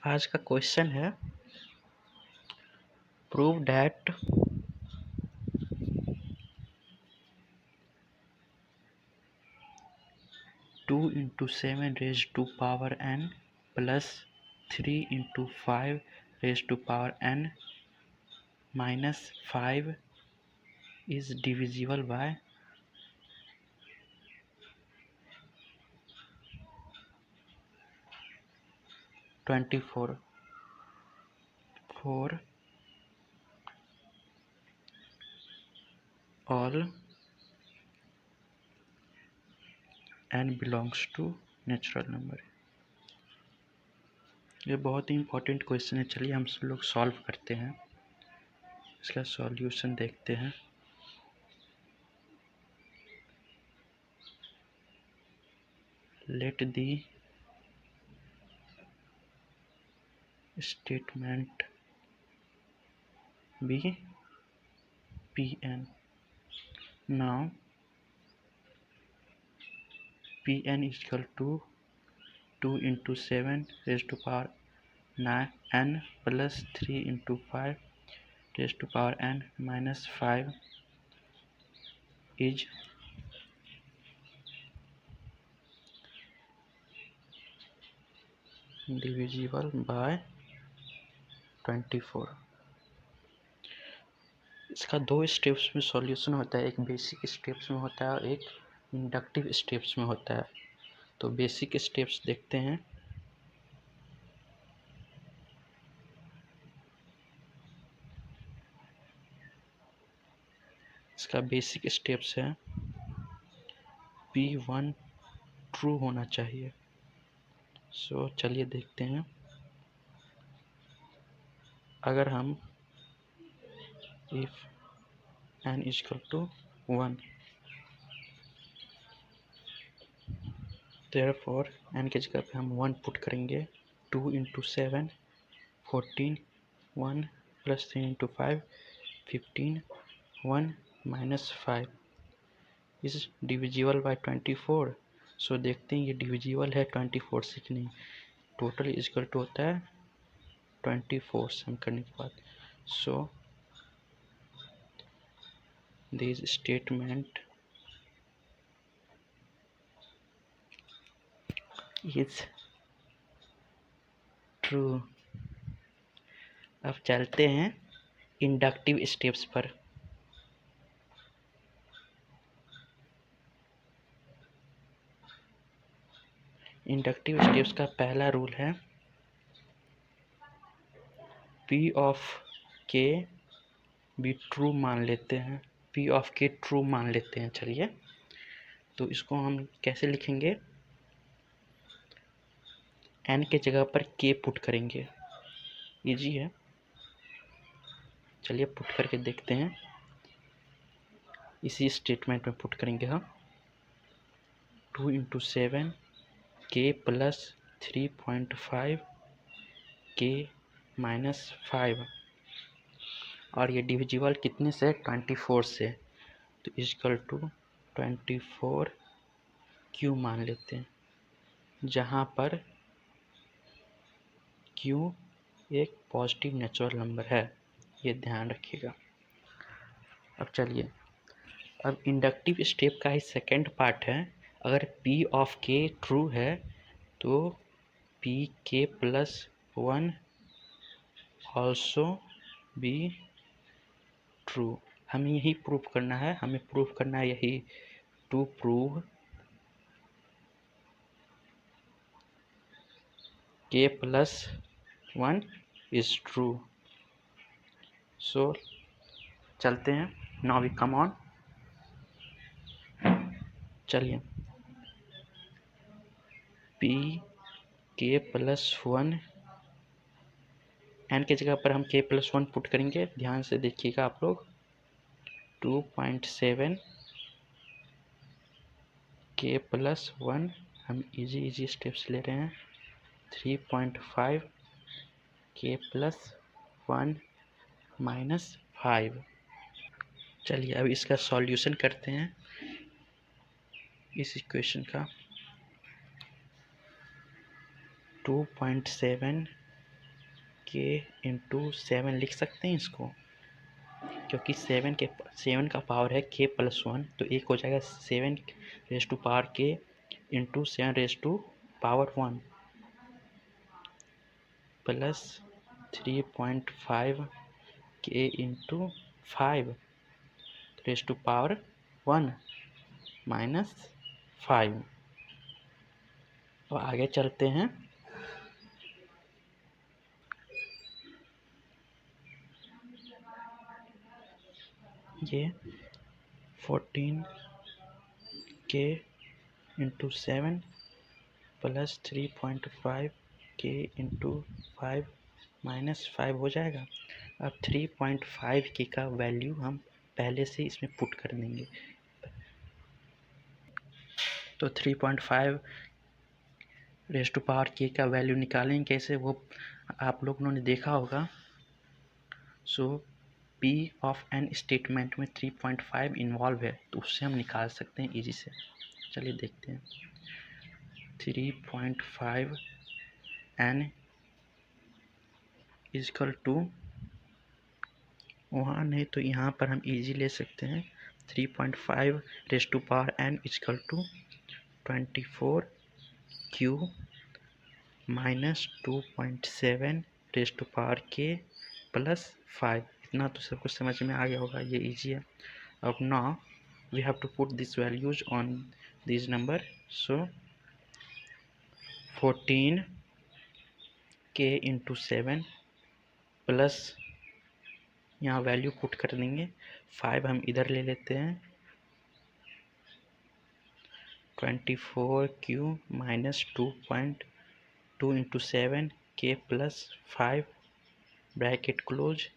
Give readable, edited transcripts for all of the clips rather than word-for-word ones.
आज का क्वेश्चन है prove that 2 into 7 raised to power n plus 3 into 5 raised to power n minus 5 is divisible by 24 for all n belongs to natural number. ये बहुत ही important question है। चलिए हम सब लोग सॉल्व करते हैं, इसका सॉल्यूशन देखते हैं। Let the statement be Pn. Now Pn is equal to 2 into 7 raised to power 9 n plus 3 into 5 raised to power n minus 5 is divisible by 24। इसका दो स्टेप्स में सॉल्यूशन होता है, एक बेसिक स्टेप्स में होता है और एक इंडक्टिव स्टेप्स में होता है। तो बेसिक स्टेप्स देखते हैं। इसका बेसिक स्टेप्स है P1 ट्रू होना चाहिए। सो चलिए देखते हैं। अगर हम if n is equal to 1, therefore n की जगह पे हम 1 पुट करेंगे। 2 into 7 14, 1 plus 3 into 5 15, 1 minus 5 is divisible by 24। सो देखते हैं ये डिविजिबल है 24 से कि नहीं। टोटल इज इक्वल टू होता है 24 सम करने के बाद। So this statement is true. अब चलते हैं इंडक्टिव स्टेप्स पर। इंडक्टिव स्टेप्स का पहला रूल है P ऑफ के भी ट्रू मान लेते हैं। P ऑफ के ट्रू मान लेते हैं। चलिए तो इसको हम कैसे लिखेंगे। n के जगह पर k पुट करेंगे, इजी है। चलिए पुट करके देखते हैं। इसी स्टेटमेंट में पुट करेंगे हम 2 into 7 k plus 3.5 k minus 5 और ये डिविजिबल कितने से 24 से, तो इक्वल टू 24 क्यू मान लेते हैं, जहाँ पर क्यू एक पॉजिटिव नेचुरल नंबर है, ये ध्यान रखिएगा। अब चलिए, अब इंडक्टिव स्टेप का ही सेकेंड पार्ट है। अगर P ऑफ के ट्रू है तो पी के प्लस 1 ऑल्सो बी ट्रू। हमें यही प्रूफ करना है, यही to prove k plus 1 is true। So चलते हैं। Now we come on. चलिए p k plus 1 n की जगह पर हम k plus 1 पुट करेंगे। ध्यान से देखिएगा आप लोग। 2.7 k plus 1 हम इजी स्टेप्स ले रहे हैं। 3.5 k plus 1 minus 5। चलिए अब इसका सॉल्यूशन करते हैं इस इक्वेशन का। 2.7 के इंटू 7 लिख सकते हैं इसको, क्योंकि 7 का पावर है k प्लस 1, तो एक हो जाएगा 7 raise to power k into 7 raise to power 1 plus 3.5 k into 5 raise to power 1 minus 5। तो आगे चलते हैं। ये 14k into 7 plus 3.5 k into 5 minus 5 हो जाएगा। अब 3.5 k का वैल्यू हम पहले से इसमें पुट कर देंगे। तो 3.5 रेज टू पावर k का वैल्यू निकालेंगे कैसे, वो आप लोगों ने देखा होगा। सो P ऑफ एन स्टेटमेंट में 3.5 इन्वॉल्व है, तो उससे हम निकाल सकते हैं इजी से। चलिए देखते हैं। 3.5 n इजकल टू, वहाँ नहीं तो यहाँ पर हम इजी ले सकते हैं। 3.5 raise to power n is equal to 24q minus 2.7 raise to power k plus 5। इतना तो सब कुछ समझ में आ गया होगा, ये इजी है। अब now we have to put this values on this number. So 14k into 7 plus, यहाँ वैल्यू पुट कर देंगे, 5 हम इधर ले लेते हैं, 24q minus 2.2 into 7 k plus 5 bracket close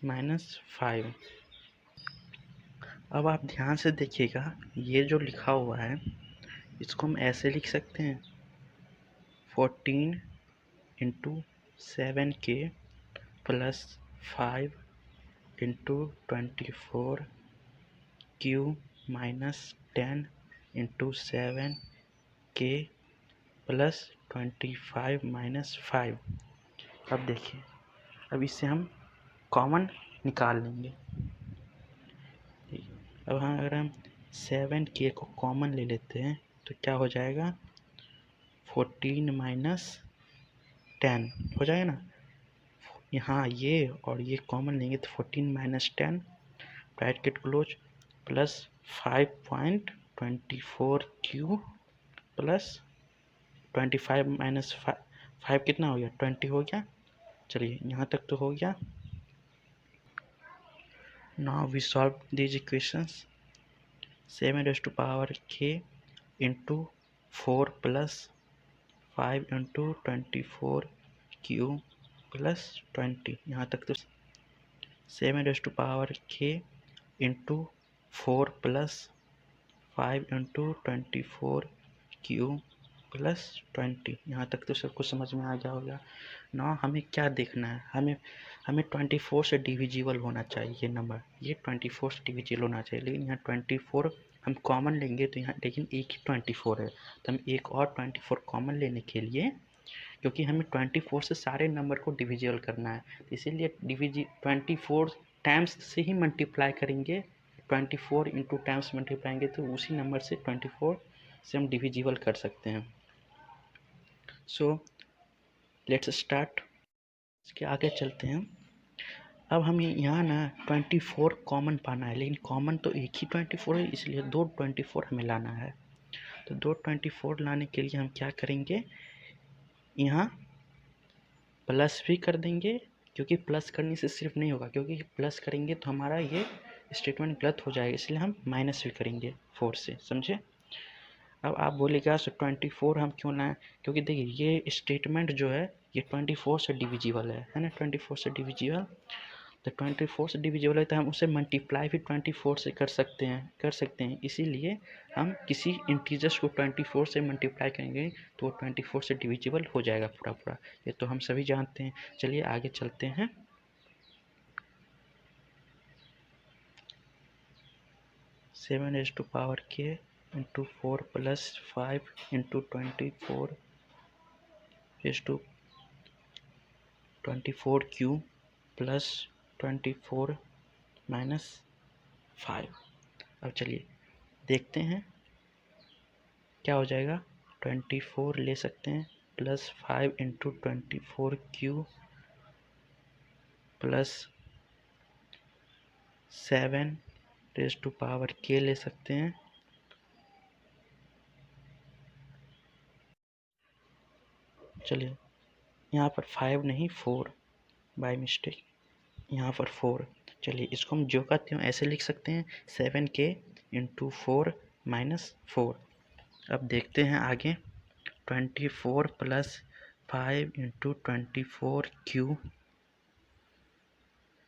minus 5। अब आप ध्यान से देखिएगा, ये जो लिखा हुआ है इसको हम ऐसे लिख सकते हैं, 14 into 7k plus 5 into 24q minus 10 into 7k plus 25 minus 5। अब देखिए, अब इससे हम कॉमन निकाल लेंगे। अब हाँ, अगर हम 7k को कॉमन ले लेते हैं तो क्या हो जाएगा, 14 माइनस 10 हो जाएगा ना। यहाँ ये और ये कॉमन लेंगे तो 14 minus 10 bracket close plus 5.24q plus 25 minus 5 कितना हो गया, 20 हो गया। चलिए यहाँ तक तो हो गया। Now we solve these equations. 7 raise to power k into 4 plus 5 into 24q plus 20, यहाँ तक तो 7 raise to power k into 4 plus 5 into 24q plus 20, यहाँ तक तो सब कुछ समझ में आ गया होगा ना। हमें क्या देखना है, हमें 24 से डिविजिबल होना चाहिए ये नंबर, ये 24 से डिविजिबल होना चाहिए। लेकिन यहाँ 24 हम कॉमन लेंगे तो यहाँ लेकिन एक ही 24 है, तो हम एक और 24 कॉमन लेने के लिए, क्योंकि हमें 24 से सारे नंबर को डिविजिबल करना है, तो इसीलिए 24 टाइम्स से ही मल्टीप्लाई करेंगे। 24 इंटू टाइम्स मल्टीप्लाएंगे तो उसी नंबर से 24 से हम डिविजिबल कर सकते हैं। So let's start. इसके आगे चलते हैं। अब हमें यहाँ ना 24 कॉमन पाना है, लेकिन कॉमन तो एक ही 24 है, इसलिए 2 24 हमें लाना है। तो 2 24 लाने के लिए हम क्या करेंगे, यहाँ प्लस भी कर देंगे, क्योंकि प्लस करने से सिर्फ नहीं होगा, क्योंकि प्लस करेंगे तो हमारा ये स्टेटमेंट गलत हो जाएगा, इसलिए हम माइनस भी करेंगे 4 से, समझे। अब आप बोलेगा सो 24 हम क्यों लाएं, क्योंकि देखिए ये स्टेटमेंट जो है ये 24 से डिविजिबल है ना। 24 से डिविजिबल, तो 24 से डिविजिबल है तो हम उसे मल्टीप्लाई भी 24 से कर सकते हैं। इसीलिए हम किसी इंटीजर्स को 24 से मल्टीप्लाई करेंगे तो वो 24 से डिविजिबल हो जाएगा पूरा। ये तो हम सभी जानते हैं। चलिए आगे चलते हैं। Seven raise to power k into 4 plus 5 into 24 raise to 24q plus 24 minus 5। अब चलिए देखते हैं क्या हो जाएगा। 24 ले सकते हैं plus 5 into 24q plus 7 raise to power k ले सकते हैं। चलिए यहाँ पर 5 नहीं 4 बाय मिस्टेक, यहाँ पर 4। चलिए इसको हम जो का त्यों ऐसे लिख सकते हैं 7k इंटू 4 माइनस 4। अब देखते हैं आगे 24 प्लस 5 इंटू 24q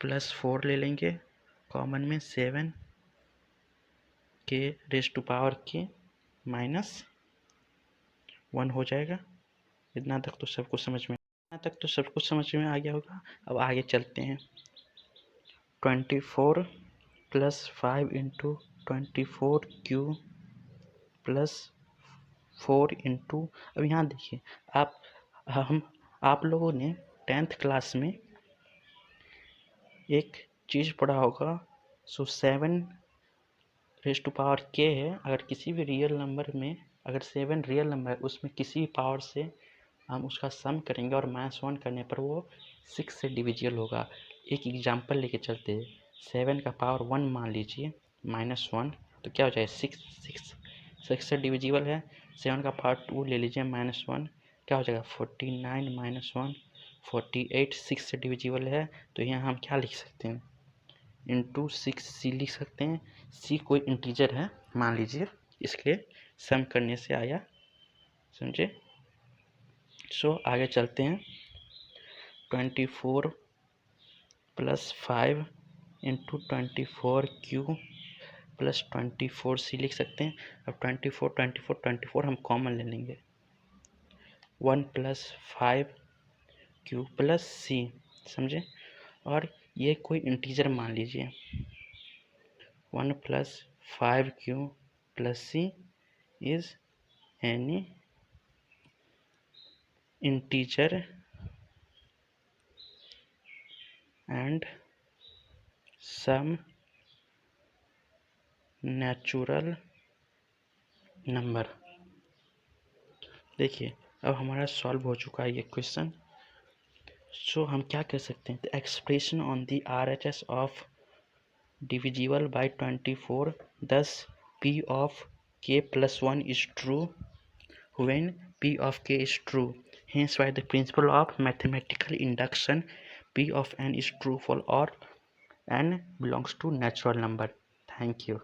प्लस 4 ले लेंगे कॉमन में 7 के रेज़ टू पावर के माइनस 1 हो जाएगा। इतना तक तो सब कुछ समझ में आ गया होगा। अब आगे चलते हैं 24 plus 5 into 24q plus 4 into, अब यहाँ देखिए आप लोगों ने 10th क्लास में एक चीज़ पढ़ा होगा। 7 रेज़ टू पावर k है। अगर किसी भी रियल नंबर में अगर 7 रियल नंबर है उसमें किसी भी पावर से हम उसका सम करेंगे और -1 करने पर वो 6 से डिविजिबल होगा। एक एग्जांपल लेके चलते हैं। 7 का पावर 1 मान लीजिए -1, तो क्या हो जाएगा 6 से डिविजिबल है। 7 का पावर 2 ले लीजिए -1, क्या हो जाएगा 49 -1 48। 6 से डिविजिबल है तो यहाँ हम क्या लिख सकते हैं इंटू 6c लिख सकते हैं। c कोई इंटीजर है मान लीजिए, इसलिए सम करने से आया, समझे। सो आगे चलते हैं 24 plus 5 into 24q plus 24c लिख सकते हैं। अब 24 हम कॉमन ले लेंगे 1 प्लस 5q प्लस c, समझे। और ये कोई इंटीजर मान लीजिए 1 plus 5q plus c is any integer and some natural number. देखिए अब हमारा सॉल्व हो चुका है ये क्वेश्चन। सो हम क्या कर सकते हैं, the expression on the RHS of divisible by 24, thus p of k plus 1 is true when p of k is true. Hence by the principle of mathematical induction, p of n is true for all n belongs to natural number. Thank you.